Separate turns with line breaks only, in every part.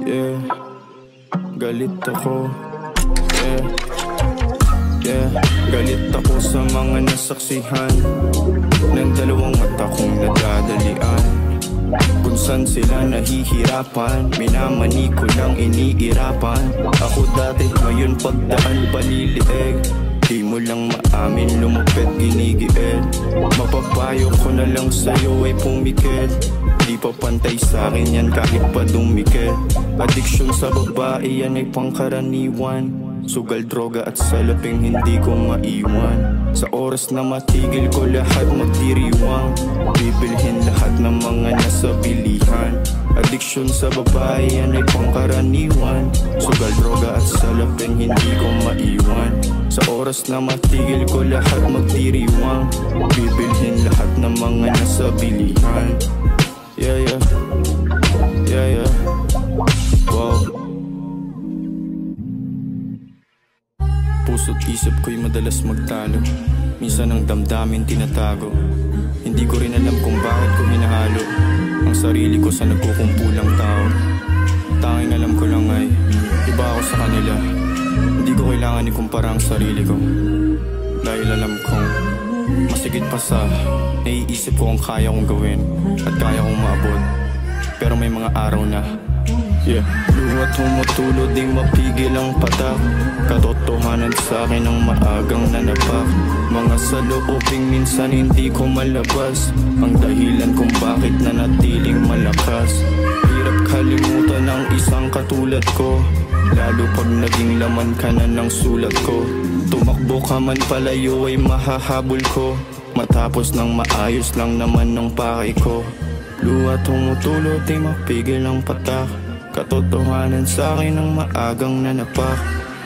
Yeah, galit ako. Yeah, galit ako sa mga nasaksihan ng dalawang mata kong nadadalian. Kung saan sila nahihirapan, minamani ko lang iniirapan. Ako dati, ngayon pagdaan paliliig. Di mo lang maamin, lumupit, ginigiit. Mapapayo ko na lang sa'yo ay pumikit. Di pa pantay sa'kin yan kahit pa dumikit. Addiction sa babae yan ay pangkaraniwan. Sugal, droga at salaping hindi ko maiwan. Sa oras na matigil ko lahat magdiriwang. Bibilhin lahat ng mga nasa bilihan. Addiction sa babae yan ay pangkaraniwan. Sugal, droga at salaping hindi ko maiwan. Sa oras na matigil ko lahat magdiriwang. Bibilhin lahat ng mga nasa bilihan. Yeah, yeah. Yeah, yeah. Wow. Puso't isip ko'y madalas magtalo. Minsan ang damdamin tinatago. Hindi ko rin alam kung bakit ko hinahalo ang sarili ko sa nagkukumpulang tao. Tanging alam ko lang ay iba ako sa kanila. Hindi ko kailangan ikumpara ang sarili ko, dahil alam kong masigit pa sa naiisip ko ang kaya kong gawin at kaya kong maabot. Pero may mga araw na luwa't humutulod, di mapigil ang patak. Katotohanan sa'kin ang maagang nanapak. Mga saloobing minsan hindi ko malabas, ang dahilan kung bakit nanatiling malakas. Hirap kalimutan ang isang katulad ko, lalo pag naging laman ka na ng sulat ko. Tumakbo ka man palayo ay mahahabol ko, matapos ng maayos lang naman ng pakay ko. Luwa't humutulod, di mapigil ang patak. Katotohanan sa'kin ang maagang nanapak.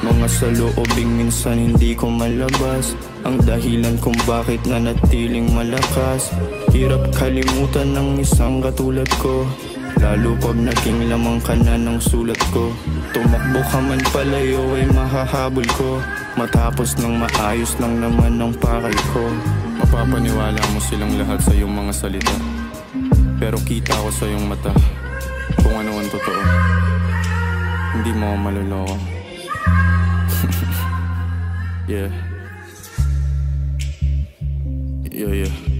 Mga saloobing minsan hindi ko malabas, ang dahilan kung bakit nanatiling malakas. Hirap kalimutan ng isang katulad ko, lalo pag naging lamang ka na ng sulat ko. Tumakbo ka man palayo ay mahahabol ko, matapos ng maayos lang naman ng pakay ko. Mapapaniwala mo silang lahat sa iyong mga salita, pero kita ko sa iyong mata kung ano ang totoo. Hindi mo maluloko. Yeah. Yeah, yeah.